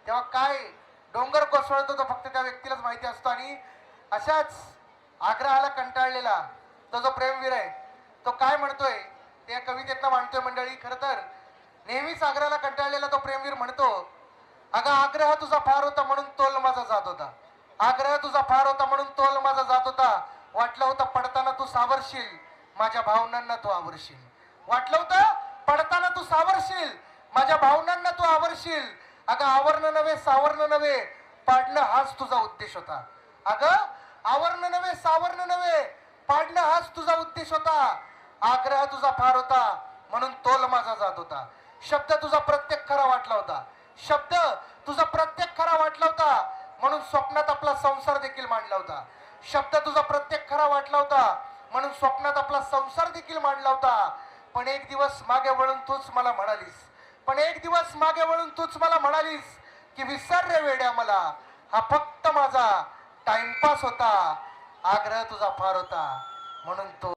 तेव्हा काय डोंगर कोसळतो तो फक्त त्या व्यक्तीलाच माहिती असतो. आणि अशाच आग्रहाला कंटाळलेला तो जो प्रेमवीर आहे तो काय म्हणतोय त्या कवितेतला मांडतोय मंडळी. खरं तर नेहमीच आग्रहाला कंटाळलेला तो प्रेमवीर म्हणतो, अगं आग्रह तुझा फार होता म्हणून तोल माझा जात होता. आग्रह तुझा फार होता म्हणून तोल माझा जात होता. वाटलं होतं पडताना तू सावरशील, माझ्या भावनांना तू आवरशील. वाटलं होतं पडताना तू सावरशील, माझ्या भावनांना तू आवरशील. अगं आवरणं नव्हे सावरणं नव्हे पाडणं हाच तुझा उद्देश होता. अगं आवरणं नव्हे सावरणं नव्हे पाडणं हाच तुझा उद्देश होता. आग्रह तुझा फार होता म्हणून तोल माझा जात होता. शब्द तुझा प्रत्येक खरा वाटला होता. शब्द तुझा प्रत्येक खरा वाटला होता म्हणून स्वप्नात आपला संसार देखील मांडला होता. शब्द तुझा प्रत्येक खरा वाटला होता म्हणून स्वप्नात आपला संसार देखील मांडला होता. पण एक दिवस मागे वळून तूच मला म्हणालीस, पण एक दिवस मागे वळून तूच मला म्हणालीस की विसर रे वेड्या मला, हा फक्त माझा टाइमपास होता. आग्रह तुझा फार होता म्हणून तो